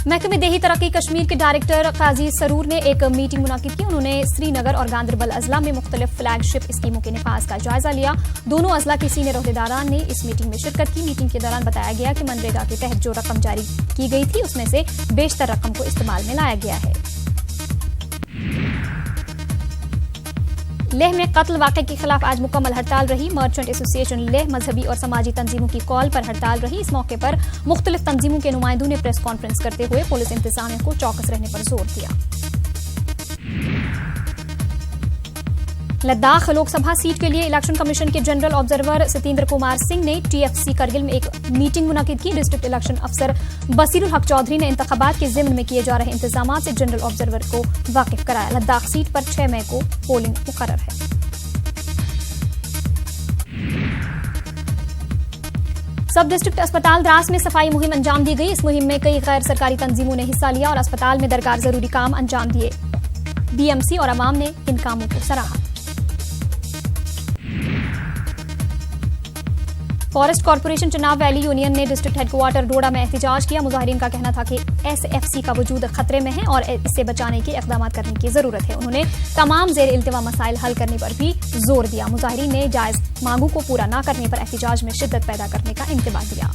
महकमे देही तरक्की कश्मीर के डायरेक्टर काजी सरूर ने एक मीटिंग मुनाकिद की। उन्होंने श्रीनगर और गांदरबल अजला में मुख्तलिफ फ्लैगशिप स्कीमों के निफाज का जायजा लिया। दोनों अजला के सीनियर ओहदेदारान ने इस मीटिंग में शिरकत की। मीटिंग के दौरान बताया गया कि मनरेगा के तहत जो रकम जारी की गई थी उसमें से बेशतर रकम को इस्तेमाल में लाया गया है। लेह में कत्ल वाक़े के खिलाफ आज मुकम्मल हड़ताल रही। मर्चेंट एसोसिएशन लेह मजहबी और समाजी तंजीमों की कॉल पर हड़ताल रही। इस मौके पर मुख्तलिफ तंजीमों के नुमाइंदों ने प्रेस कॉन्फ्रेंस करते हुए पुलिस इंतजामिया को चौकस रहने पर जोर दिया। लद्दाख लोकसभा सीट के लिए इलेक्शन कमीशन के जनरल ऑब्जर्वर सतेंद्र कुमार सिंह ने टीएफसी करगिल में एक मीटिंग मुनाकिद की। डिस्ट्रिक्ट इलेक्शन अफसर बसीरुल हक चौधरी ने इंतखाबात के ज़िम्न में किए जा रहे इंतजामात से जनरल ऑब्जर्वर को वाकिफ कराया। लद्दाख सीट पर 6 मई को पोलिंग मुकर्रर है। सब डिस्ट्रिक्ट अस्पताल द्रास में सफाई मुहिम अंजाम दी गई। इस मुहिम में कई गैर सरकारी तंजीमों ने हिस्सा लिया और अस्पताल में दरकार जरूरी काम अंजाम दिए। बीएमसी और अवाम ने इन कामों को सराहा। Forest corporation Chenab valley union ने डिस्ट्रिक्ट हेडक्वार्टर डोडा में एहतजाज किया। मुजाहिरीन का कहना था कि एसएफसी का वजूद खतरे में है और इसे बचाने के इक़दाम करने की जरूरत है। उन्होंने तमाम ज़ेर इल्तिवा मसाइल हल करने पर भी जोर दिया। मुजाहिरीन ने जायज मांगों को पूरा न करने पर एहतजाज में शिद्दत पैदा करने का इंतबाह दिया।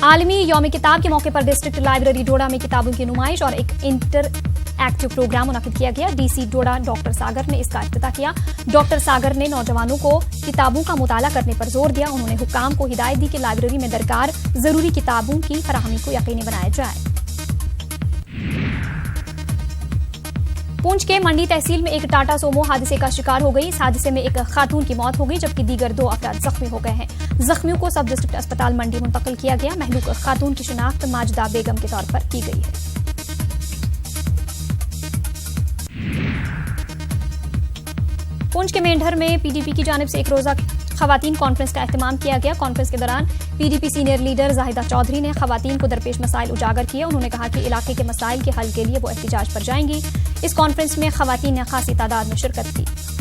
आलमी यौम किताब के मौके पर डिस्ट्रिक्ट लाइब्रेरी डोडा में किताबों की नुमाइश और एक इंटर एक्टिव प्रोग्राम मुनाकिद किया गया। डीसी डोडा डॉक्टर सागर ने इसका इफ्तिताह किया। डॉक्टर सागर ने नौजवानों को किताबों का मुताला करने पर जोर दिया। उन्होंने हुक्काम को हिदायत दी कि लाइब्रेरी में दरकार जरूरी किताबों की फराहमी को यकीनी बनाया जाए। पुंछ के मंडी तहसील में एक टाटा सोमो हादसे का शिकार हो गई। इस हादसे में एक खातून की मौत हो गई जबकि दीगर 2 अफराद जख्मी हो गए हैं। जख्मियों को सब डिस्ट्रिक्ट अस्पताल मंडी मुंतकिल किया गया। महलूक खातून की शिनाख्त माजदा बेगम के तौर पर की गई है। पुंछ के मेंढर में पीडीपी की जानिब से एक रोजा खवातीन कॉन्फ्रेंस का एहतमाम किया गया। कॉन्फ्रेंस के दौरान PDP senior leader Zahida Chaudhary ने खवातीन को दरपेश मसाइल उजागर किए। उन्होंने कहा कि इलाके के मसाइल के हल के लिए वो एहतजाज पर जाएंगी। इस कॉन्फ्रेंस में खवातीन ने खासी तादाद में शिरकत की।